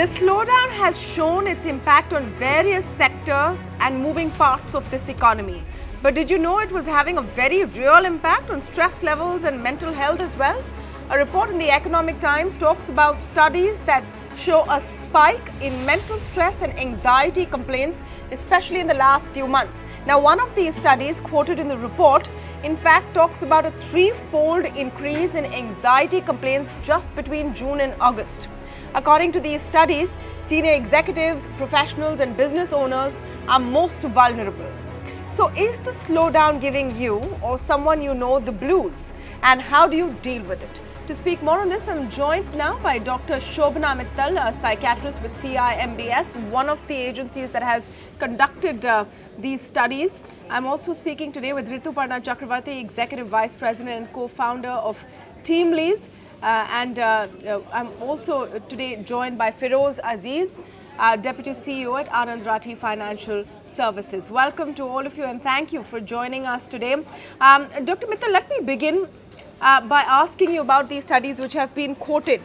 The slowdown has shown its impact on various sectors and moving parts of this economy. But did you know it was having a very real impact on stress levels and mental health as well? A report in the Economic Times talks about studies that show a spike in mental stress and anxiety complaints, especially in the last few months. Now, one of these studies quoted in the report, in fact, talks about a threefold increase in anxiety complaints just between June and August. According to these studies, senior executives, professionals and business owners are most vulnerable. So is the slowdown giving you or someone you know the blues? And how do you deal with it? To speak more on this, I'm joined now by Dr. Shobhana Mittal, a psychiatrist with CIMBS, one of the agencies that has conducted these studies. I'm also speaking today with Rituparna Chakravarti, Executive Vice President and co-founder of TeamLease. I'm also today joined by Feroz Aziz, Deputy CEO at Anand Rathi Financial Services. Welcome to all of you and thank you for joining us today. Dr. Mittal, let me begin by asking you about these studies which have been quoted.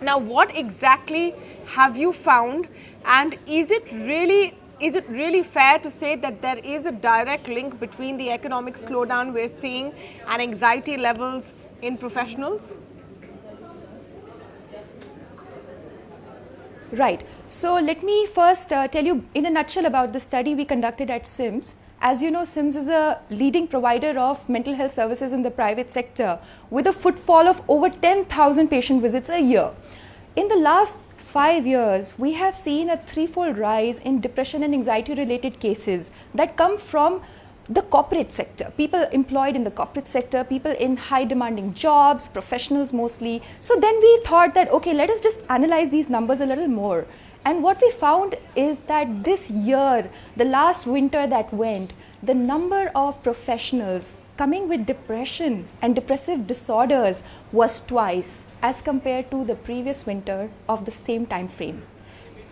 Now, what exactly have you found, and is it really fair to say that there is a direct link between the economic slowdown we're seeing and anxiety levels in professionals? Right. So let me first tell you in a nutshell about the study we conducted at SIMS. As you know, SIMS is a leading provider of mental health services in the private sector with a footfall of over 10,000 patient visits a year. In the last 5 years, we have seen a threefold rise in depression and anxiety related cases that come from the corporate sector, people employed in the corporate sector, people in high demanding jobs, professionals mostly. So then we thought that, okay, let us just analyze these numbers a little more. And what we found is that this year, the last winter that went, the number of professionals coming with depression and depressive disorders was twice as compared to the previous winter of the same time frame.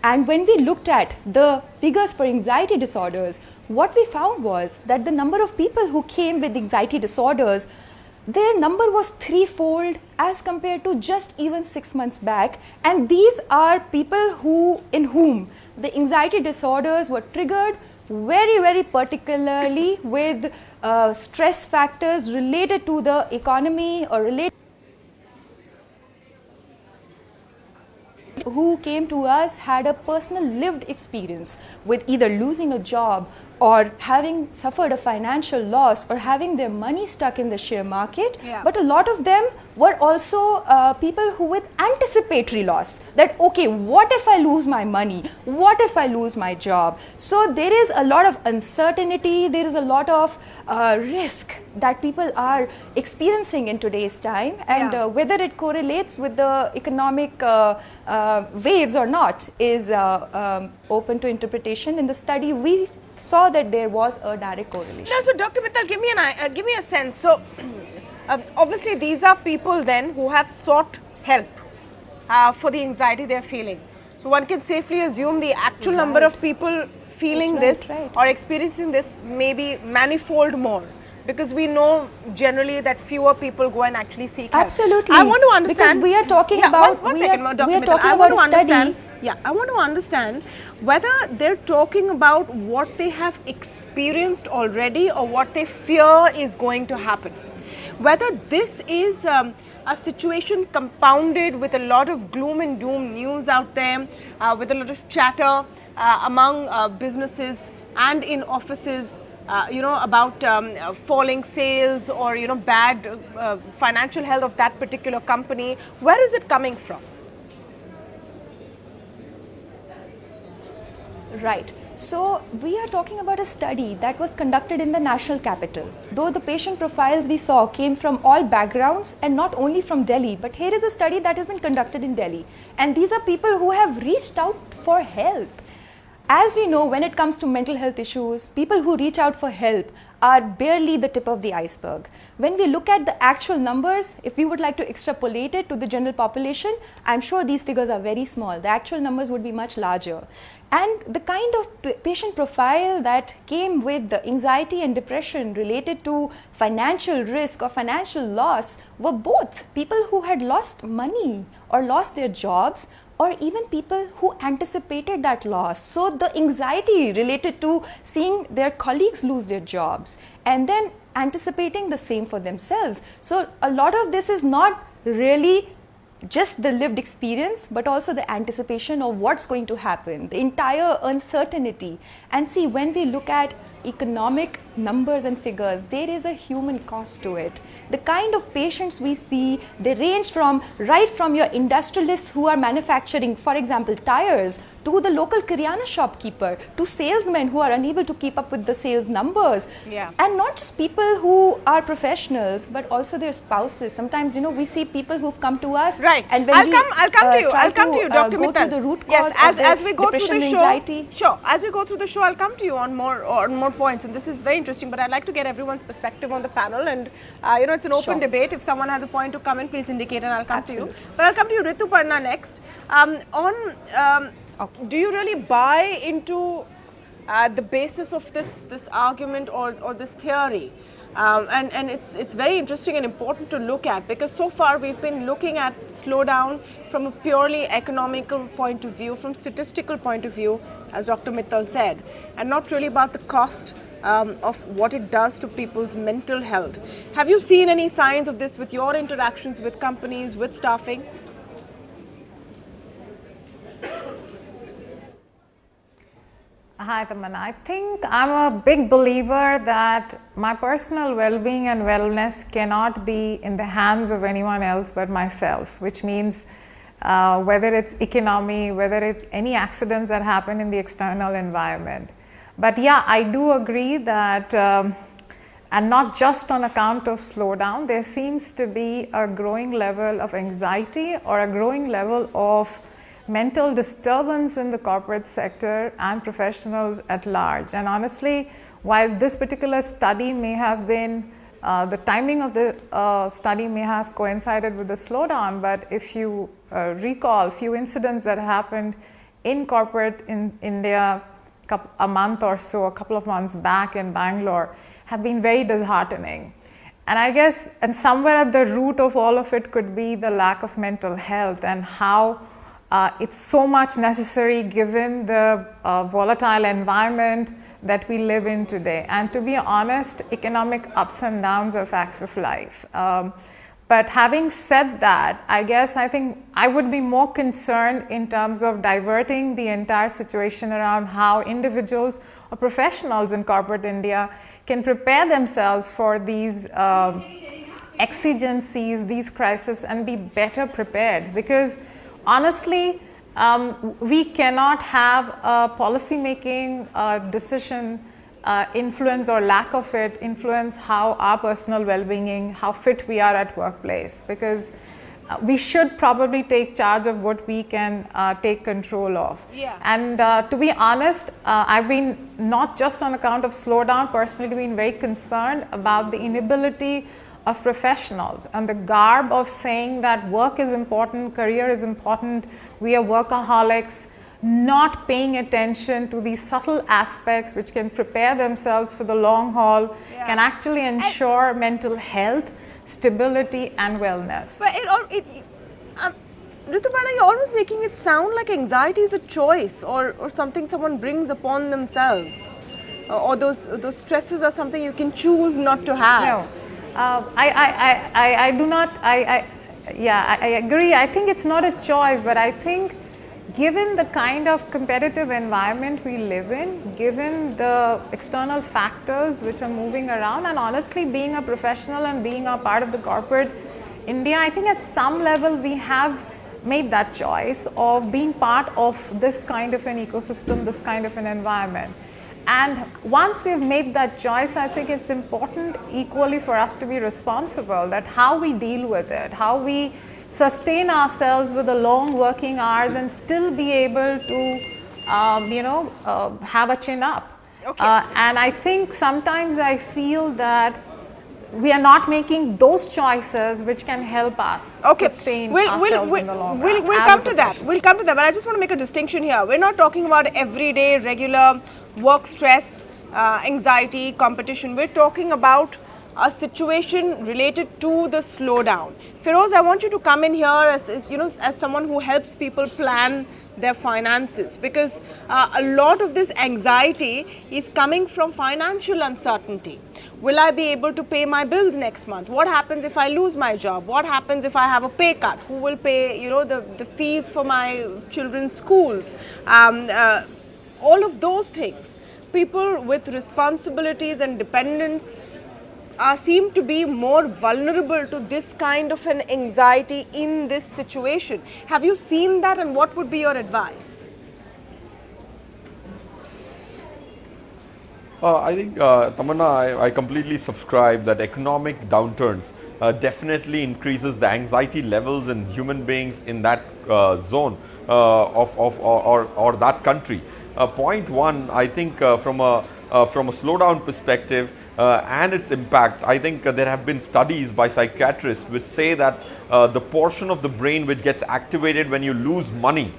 And when we looked at the figures for anxiety disorders, what we found was that the number of people who came with anxiety disorders, their number was threefold as compared to just even 6 months back. And these are people in whom the anxiety disorders were triggered very, very particularly with stress factors related to the economy or related who came to us had a personal lived experience with either losing a job or having suffered a financial loss or having their money stuck in the share market. Yeah. But a lot of them were also people who with anticipatory loss, that okay, what if I lose my money? What if I lose my job? So there is a lot of uncertainty, there is a lot of risk that people are experiencing in today's time, and whether it correlates with the economic waves or not is open to interpretation. In the study, we saw that there was a direct correlation. No, so Dr. Mittal, give me a sense. So obviously these are people then who have sought help for the anxiety they're feeling. So one can safely assume the actual number of people feeling this or experiencing this may be manifold more, because we know generally that fewer people go and actually seek help. Absolutely. I want to understand. Because we are talking about a study. Yeah, I want to understand whether they're talking about what they have experienced already or what they fear is going to happen. Whether this is a situation compounded with a lot of gloom and doom news out there, with a lot of chatter among businesses and in offices, about falling sales or, bad financial health of that particular company. Where is it coming from? Right. So we are talking about a study that was conducted in the national capital. Though the patient profiles we saw came from all backgrounds and not only from Delhi, but here is a study that has been conducted in Delhi. And these are people who have reached out for help. As we know, when it comes to mental health issues, people who reach out for help are barely the tip of the iceberg. When we look at the actual numbers, if we would like to extrapolate it to the general population, I'm sure these figures are very small. The actual numbers would be much larger. And the kind of patient profile that came with the anxiety and depression related to financial risk or financial loss were both people who had lost money or lost their jobs, or even people who anticipated that loss. So the anxiety related to seeing their colleagues lose their jobs and then anticipating the same for themselves. So a lot of this is not really just the lived experience, but also the anticipation of what's going to happen, the entire uncertainty. And see, when we look at economic numbers and figures, there is a human cost to it. The kind of patients we see, they range from right from your industrialists who are manufacturing, for example, tires, to the local Kiryana shopkeeper, to salesmen who are unable to keep up with the sales numbers. Yeah. And not just people who are professionals, but also their spouses. Sometimes, we see people who've come to us. Right. And when I'll come to you. I'll come to you, Dr. Go Mittal. to the root yes, cause of as we go through depression, the show. anxiety. Sure. As we go through the show, I'll come to you on more points. And this is very interesting. But I'd like to get everyone's perspective on the panel. And it's an open debate. If someone has a point to come in, please indicate, and I'll come to you. But I'll come to you, Rituparna, next. Do you really buy into the basis of this argument or this theory? And it's very interesting and important to look at, because so far we've been looking at slowdown from a purely economical point of view, from statistical point of view, as Dr. Mittal said, and not really about the cost of what it does to people's mental health. Have you seen any signs of this with your interactions with companies, with staffing? Hi, Tamanna. I think I'm a big believer that my personal well-being and wellness cannot be in the hands of anyone else but myself, which means whether it's economy, whether it's any accidents that happen in the external environment. But yeah, I do agree that, and not just on account of slowdown, there seems to be a growing level of anxiety or a growing level of mental disturbance in the corporate sector and professionals at large. And honestly, while this particular study may have been, the timing of the study may have coincided with the slowdown, but if you recall a few incidents that happened in corporate in India a month or so, a couple of months back in Bangalore, have been very disheartening. And I guess, and somewhere at the root of all of it could be the lack of mental health, and how it's so much necessary given the volatile environment that we live in today. And to be honest, economic ups and downs are facts of life. But having said that, I think I would be more concerned in terms of diverting the entire situation around how individuals or professionals in corporate India can prepare themselves for these exigencies, these crises, and be better prepared. Because honestly, we cannot have a policy making decision influence, or lack of it influence how our personal well-being, how fit we are at workplace, because we should probably take charge of what we can take control of. Yeah. And to be honest, I've been, not just on account of slowdown, personally been very concerned about the inability of professionals and the garb of saying that work is important, career is important, we are workaholics, not paying attention to these subtle aspects which can prepare themselves for the long haul, can actually ensure mental health, stability and wellness. But Rituparna, you're always making it sound like anxiety is a choice or something someone brings upon themselves, or those stresses are something you can choose not to have. No. I do not, I agree. I think it's not a choice, but I think given the kind of competitive environment we live in, given the external factors which are moving around, and honestly being a professional and being a part of the corporate India, I think at some level we have made that choice of being part of this kind of an ecosystem, this kind of an environment. And once we've made that choice, I think it's important equally for us to be responsible that how we deal with it, how we sustain ourselves with the long working hours and still be able to, have a chin up. Okay. And I think sometimes I feel that we are not making those choices which can help us sustain ourselves in the long run. We'll come to that. We'll come to that. But I just want to make a distinction here. We're not talking about everyday, regular work stress, anxiety, competition. We're talking about a situation related to the slowdown. Feroz, I want you to come in here as you know, as someone who helps people plan their finances, because a lot of this anxiety is coming from financial uncertainty. Will I be able to pay my bills next month? What happens if I lose my job? What happens if I have a pay cut? Who will pay, you know, the fees for my children's schools? All of those things. People with responsibilities and dependents seem to be more vulnerable to this kind of an anxiety in this situation. Have you seen that, and what would be your advice? I think, Tamanna, I completely subscribe that economic downturns definitely increases the anxiety levels in human beings in that zone or that country. Point one, I think from a slowdown perspective and its impact, I think there have been studies by psychiatrists which say that the portion of the brain which gets activated when you lose money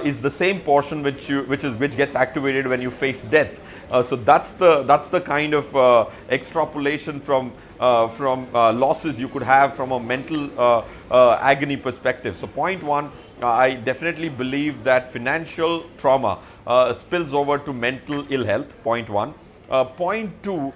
is the same portion which gets activated when you face death. So that's the kind of extrapolation from losses you could have from a mental agony perspective. So point one, I definitely believe that financial trauma spills over to mental ill health. Point one. Point two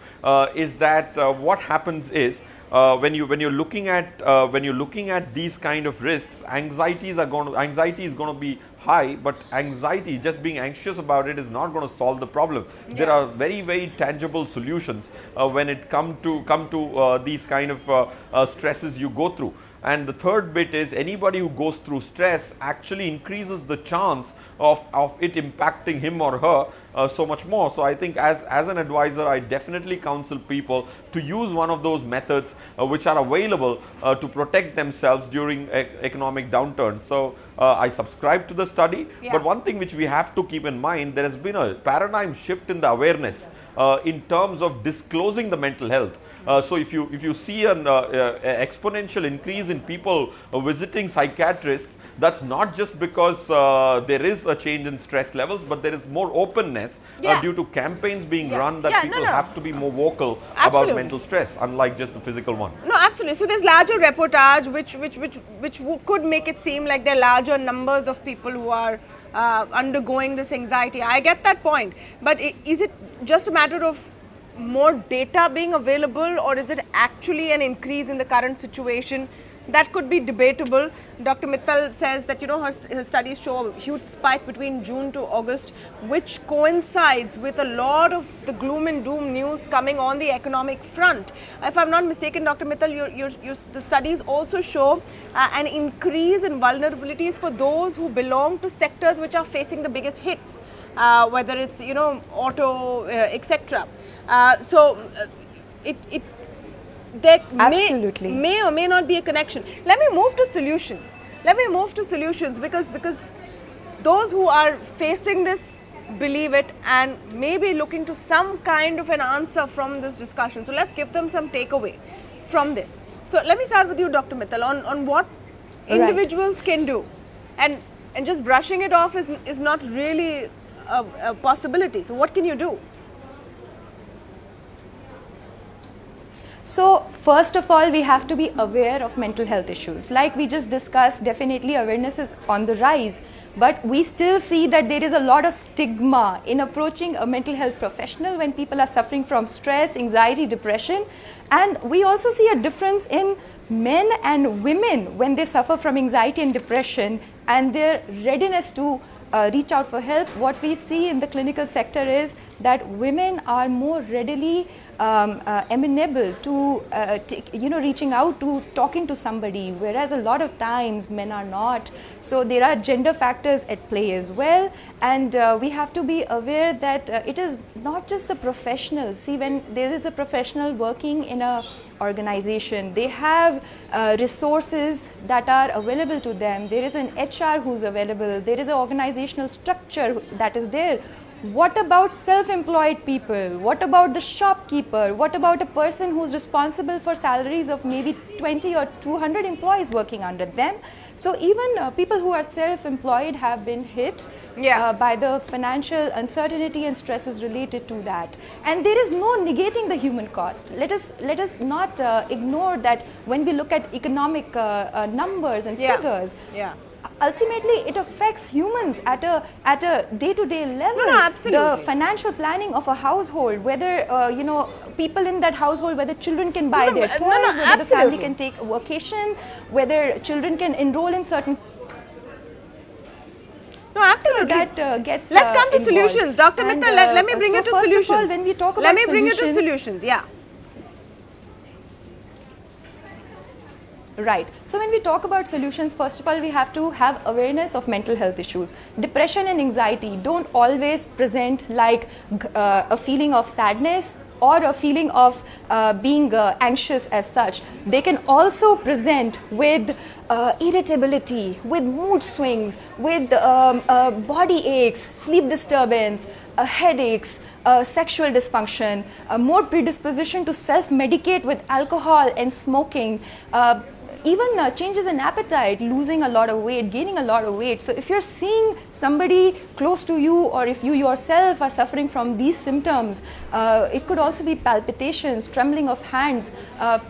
is that what happens is when you're looking at these kind of risks, anxiety is going to be high, but anxiety, just being anxious about it, is not going to solve the problem. Yeah. There are very, very tangible solutions when it come to these kind of stresses you go through. And the third bit is, anybody who goes through stress actually increases the chance of it impacting him or her so much more. So I think as an advisor, I definitely counsel people to use one of those methods which are available to protect themselves during economic downturns. So I subscribe to the study, yeah. But one thing which we have to keep in mind, there has been a paradigm shift in the awareness in terms of disclosing the mental health. So if you see an exponential increase in people visiting psychiatrists, that's not just because there is a change in stress levels, but there is more openness due to campaigns being run that people have to be more vocal about mental stress, unlike just the physical one. No, absolutely. So there's larger reportage which could make it seem like there are larger numbers of people who are undergoing this anxiety. I get that point, but is it just a matter of more data being available, or is it actually an increase in the current situation? That could be debatable. Dr. Mittal says that, you know, her studies show a huge spike between June to August, which coincides with a lot of the gloom and doom news coming on the economic front. If I'm not mistaken, Dr. Mittal, the studies also show an increase in vulnerabilities for those who belong to sectors which are facing the biggest hits, whether it's, you know, auto, etc. There may or may not be a connection. Let me move to solutions. Because those who are facing this believe it and may be looking to some kind of an answer from this discussion. So let's give them some takeaway from this. So let me start with you, Dr. Mittal, on what individuals can do. And just brushing it off is not really a possibility. So what can you do? So first of all, we have to be aware of mental health issues. Like we just discussed, definitely awareness is on the rise, but we still see that there is a lot of stigma in approaching a mental health professional when people are suffering from stress, anxiety, depression. And we also see a difference in men and women when they suffer from anxiety and depression and their readiness to reach out for help. What we see in the clinical sector is that women are more readily amenable to reaching out to talking to somebody, whereas a lot of times men are not. So there are gender factors at play as well, and we have to be aware that it is not just the professionals. See, when there is a professional working in a organization, they have resources that are available to them. There is an HR who's available, there is an organizational structure that is there What about self-employed people? What about the shopkeeper? What about a person who's responsible for salaries of maybe 20 or 200 employees working under them? So even people who are self-employed have been hit by the financial uncertainty and stresses related to that. And there is no negating the human cost. Let us not ignore that when we look at economic numbers and figures. Ultimately, it affects humans at a day-to-day level. No, absolutely. The financial planning of a household, whether people in that household, whether children can buy their toys, whether the family can take a vacation, whether children can enroll in certain. No, absolutely. That gets. Let's come to involved. solutions, Dr. Mittal. Let me bring you to first solutions. Of all, when we talk about let me bring you to solutions. Yeah. Right. So when we talk about solutions, first of all, we have to have awareness of mental health issues. Depression and anxiety don't always present like a feeling of sadness or a feeling of being anxious as such. They can also present with irritability, with mood swings, with body aches, sleep disturbance, headaches, sexual dysfunction, more predisposition to self-medicate with alcohol and smoking, even changes in appetite, losing a lot of weight, gaining a lot of weight. So if you're seeing somebody close to you, or if you yourself are suffering from these symptoms, it could also be palpitations, trembling of hands.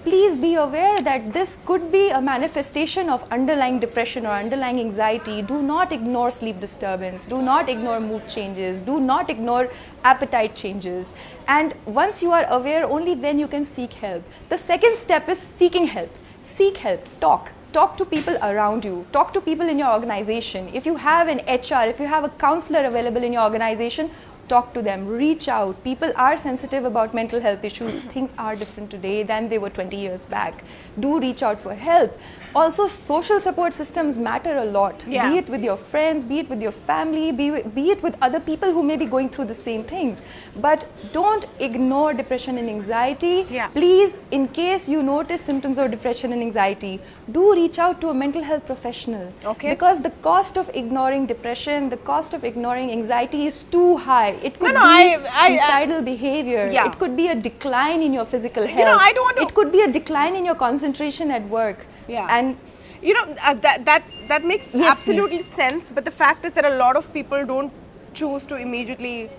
Please be aware that this could be a manifestation of underlying depression or underlying anxiety. Do not ignore sleep disturbance. Do not ignore mood changes. Do not ignore appetite changes. And once you are aware, only then you can seek help. The second step is seeking help. Seek help, talk to people around you, talk to people in your organization. If you have an HR, if you have a counselor available in your organization, talk to them, reach out. People are sensitive about mental health issues. Things are different today than they were 20 years back. Do reach out for help. Also, social support systems matter a lot. Be it with your friends, be it with your family, be it with other people who may be going through the same things. But don't ignore depression and anxiety. Please, in case you notice symptoms of depression and anxiety, do reach out to a mental health professional. Because the cost of ignoring depression, the cost of ignoring anxiety is too high. It could be suicidal behavior. It could be a decline in your physical health. It could be a decline in your concentration at work. And that makes absolutely sense. But the fact is that a lot of people don't choose to immediately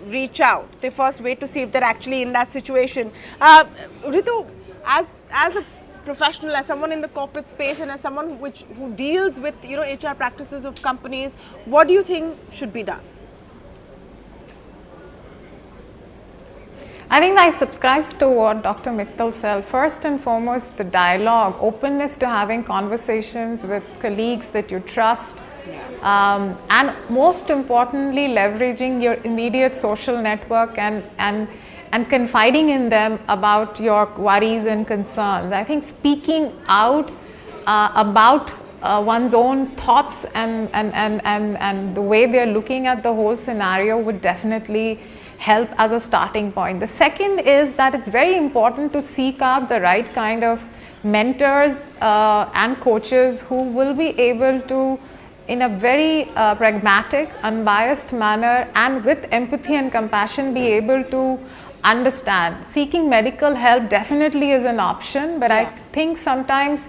reach out. They first wait to see if they're actually in that situation. Ritu, as a professional, as someone in the corporate space, and as someone who deals with HR practices of companies, what do you think should be done? I think I subscribe to what Dr. Mittal said. First and foremost, the dialogue, openness to having conversations with colleagues that you trust, and most importantly, leveraging your immediate social network and confiding in them about your worries and concerns. I think speaking out about one's own thoughts and the way they're looking at the whole scenario would definitely help as a starting point. The second is that it's very important to seek out the right kind of mentors and coaches who will be able to, in a very pragmatic, unbiased manner and with empathy and compassion, be able to understand. Seeking medical help definitely is an option, but I think sometimes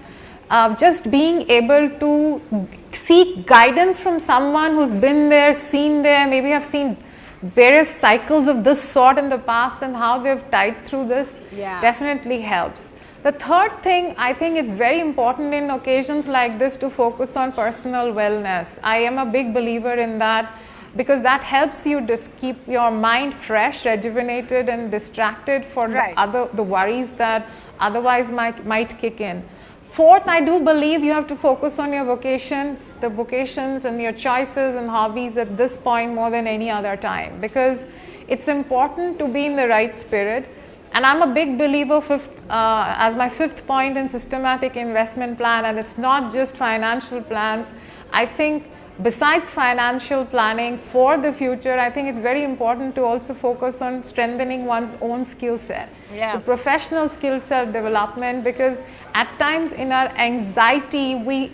just being able to seek guidance from someone who's been there, seen there, maybe have seen various cycles of this sort in the past and how they've tied through this definitely helps. The third thing, I think it's very important in occasions like this to focus on personal wellness. I am a big believer in that, because that helps you just keep your mind fresh, rejuvenated and distracted for the worries that otherwise might kick in. Fourth, I do believe you have to focus on your vocations, the vocations and your choices and hobbies at this point more than any other time, because it's important to be in the right spirit. And I'm a big believer as my fifth point in systematic investment plan, and it's not just financial plans. I think besides financial planning for the future, I think it's very important to also focus on strengthening one's own skill set, the professional skill set development, because at times in our anxiety, we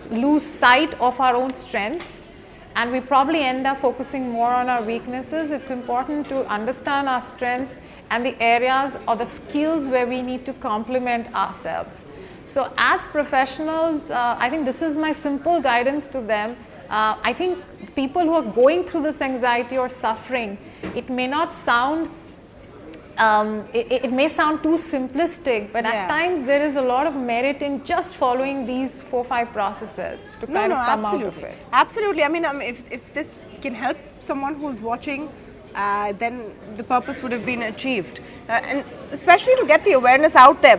lose sight of our own strengths and we probably end up focusing more on our weaknesses. It's important to understand our strengths and the areas or the skills where we need to complement ourselves. So as professionals, I think this is my simple guidance to them. I think people who are going through this anxiety or suffering, it may not sound it may sound too simplistic, but at times there is a lot of merit in just following these 4-5 processes to kind of come out of it. Absolutely. I mean, if this can help someone who's watching, then the purpose would have been achieved. And especially to get the awareness out there.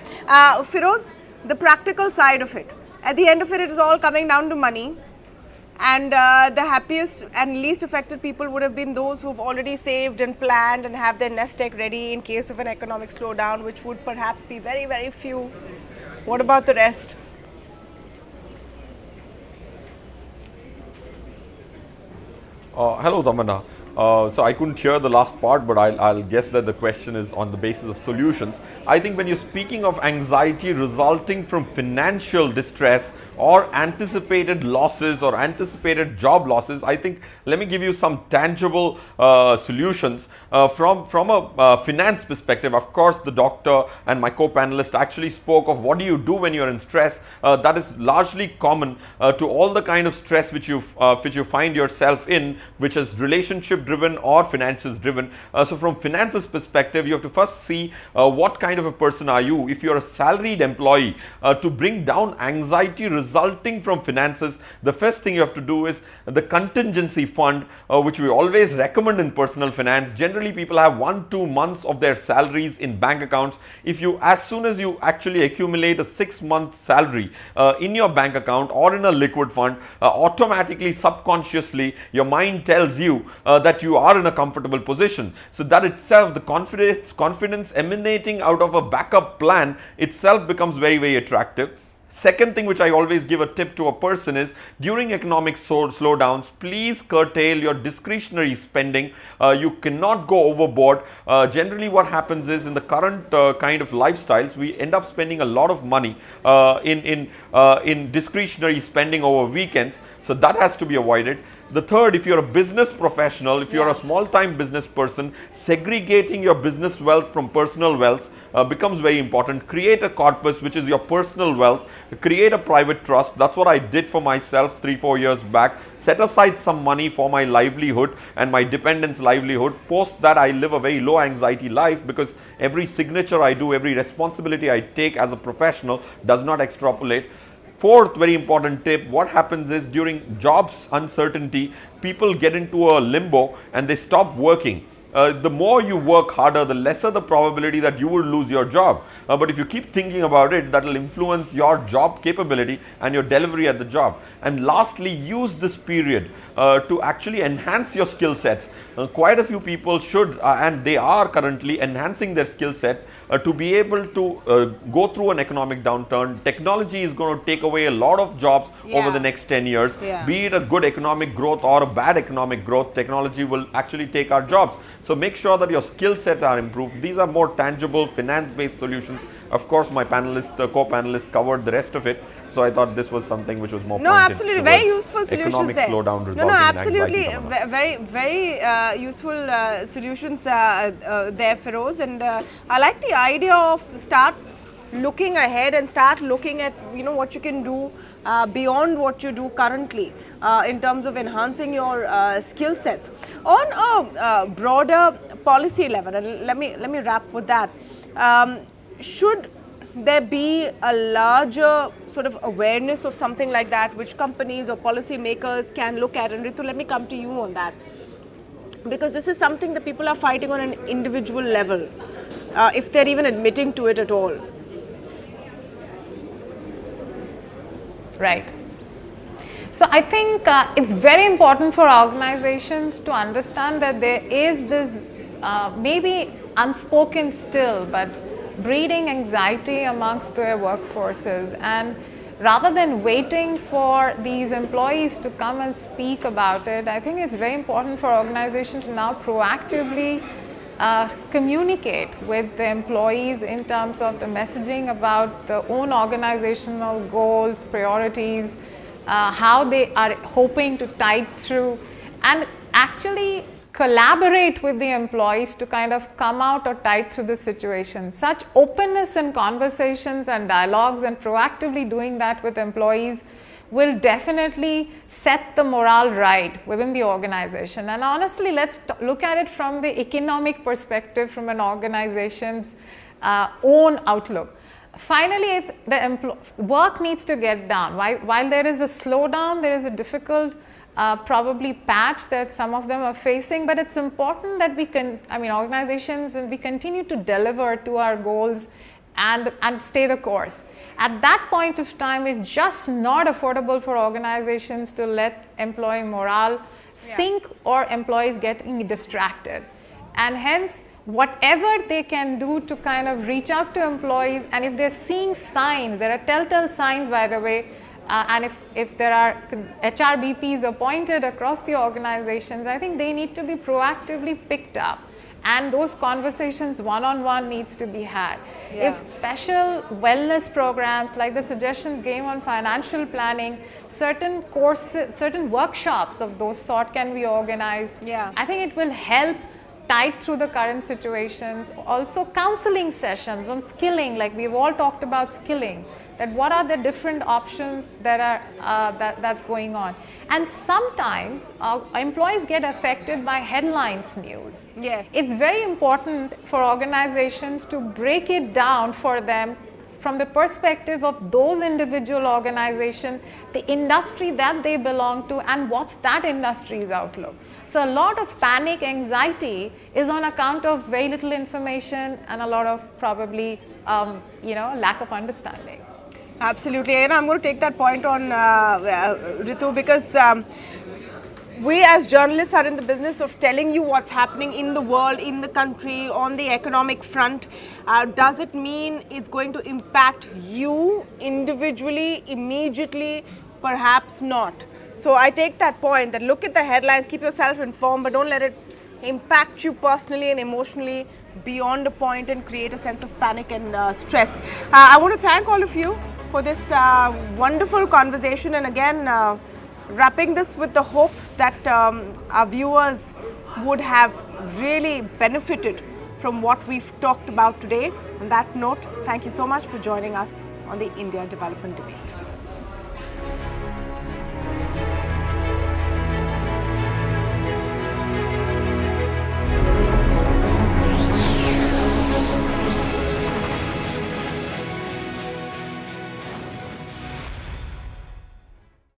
Firoz, the practical side of it. At the end of it, it is all coming down to money. And the happiest and least affected people would have been those who've already saved and planned and have their nest egg ready in case of an economic slowdown, which would perhaps be very, very few. What about the rest? Hello, Tamanna. So I couldn't hear the last part, but I'll guess that the question is on the basis of solutions. I think when you're speaking of anxiety resulting from financial distress or anticipated losses or anticipated job losses, I think let me give you some tangible solutions from a finance perspective. Of course, the doctor and my co-panelist actually spoke of what do you do when you're in stress. That is largely common to all the kind of stress which you find yourself in, which is relationship driven or finances driven. So from finances perspective, you have to first see what kind of a person are you. If you're a salaried employee, to bring down anxiety resulting from finances, the first thing you have to do is the contingency fund, which we always recommend in personal finance. Generally, people have 1-2 months of their salaries in bank accounts. If you, as soon as you actually accumulate a 6-month salary in your bank account or in a liquid fund, automatically, subconsciously, your mind tells you that you are in a comfortable position. So that itself, the confidence emanating out of a backup plan itself becomes very, very attractive. Second thing which I always give a tip to a person is during economic slowdowns, please curtail your discretionary spending. You cannot go overboard. Generally what happens is in the current kind of lifestyles, we end up spending a lot of money in discretionary spending over weekends. So that has to be avoided. The third, if you're a business professional, if you're a small-time business person, segregating your business wealth from personal wealth becomes very important. Create a corpus, which is your personal wealth. Create a private trust. That's what I did for myself 3-4 years back. Set aside some money for my livelihood and my dependents' livelihood. Post that, I live a very low anxiety life because every signature I do, every responsibility I take as a professional does not extrapolate. Fourth very important tip, what happens is during jobs uncertainty, people get into a limbo and they stop working. The more you work harder, the lesser the probability that you will lose your job. But if you keep thinking about it, that will influence your job capability and your delivery at the job. And lastly, use this period to actually enhance your skill sets. Quite a few people should and they are currently enhancing their skill set to be able to go through an economic downturn. Technology is going to take away a lot of jobs over the next 10 years. Be it a good economic growth or a bad economic growth, technology will actually take our jobs. So make sure that your skill sets are improved. These are more tangible finance-based solutions. Of course, my co-panelists covered the rest of it. So I thought this was something which was more absolutely very useful solutions economic there. slowdown resulting in absolutely anxiety. very useful solutions there, Feroz. And I like the idea of start looking ahead and start looking at what you can do beyond what you do currently in terms of enhancing your skill sets on a broader policy level. And let me wrap with that. Should there be a larger sort of awareness of something like that which companies or policy makers can look at? And Ritu, let me come to you on that, because this is something that people are fighting on an individual level, if they're even admitting to it at all. Right. So I think it's very important for organizations to understand that there is this maybe unspoken still, but breeding anxiety amongst their workforces. And rather than waiting for these employees to come and speak about it, I think it's very important for organizations to now proactively communicate with the employees in terms of the messaging about their own organizational goals, priorities, how they are hoping to tide through, and actually collaborate with the employees to kind of come out or tide through the situation. Such openness in conversations and dialogues and proactively doing that with employees will definitely set the morale right within the organization. And honestly, let's look at it from the economic perspective, from an organization's own outlook. Finally, if the work needs to get done, while there is a slowdown, there is a difficult probably patch that some of them are facing, but it's important that organizations, and we continue to deliver to our goals and stay the course. At that point of time, it's just not affordable for organizations to let employee morale sink or employees getting distracted. And hence, whatever they can do to kind of reach out to employees, and if they're seeing signs, there are telltale signs, by the way, and if there are HRBPs appointed across the organizations, I think they need to be proactively picked up, and those conversations one-on-one needs to be had. If special wellness programs like the suggestions game on financial planning, certain courses, certain workshops of those sort can be organized, I think it will help tide through the current situations. Also counseling sessions on skilling, like we've all talked about skilling, that what are the different options that are that's going on. And sometimes employees get affected by headlines news. Yes. It's very important for organizations to break it down for them from the perspective of those individual organizations, the industry that they belong to, and what's that industry's outlook. So a lot of panic, anxiety is on account of very little information and a lot of probably lack of understanding. Absolutely, and I'm going to take that point on Ritu, because we as journalists are in the business of telling you what's happening in the world, in the country, on the economic front. Does it mean it's going to impact you individually, immediately? Perhaps not. So I take that point, that look at the headlines, keep yourself informed, but don't let it impact you personally and emotionally beyond a point and create a sense of panic and stress. I want to thank all of you for this wonderful conversation, and again wrapping this with the hope that our viewers would have really benefited from what we've talked about today. On that note, thank you so much for joining us on the India Development Debate.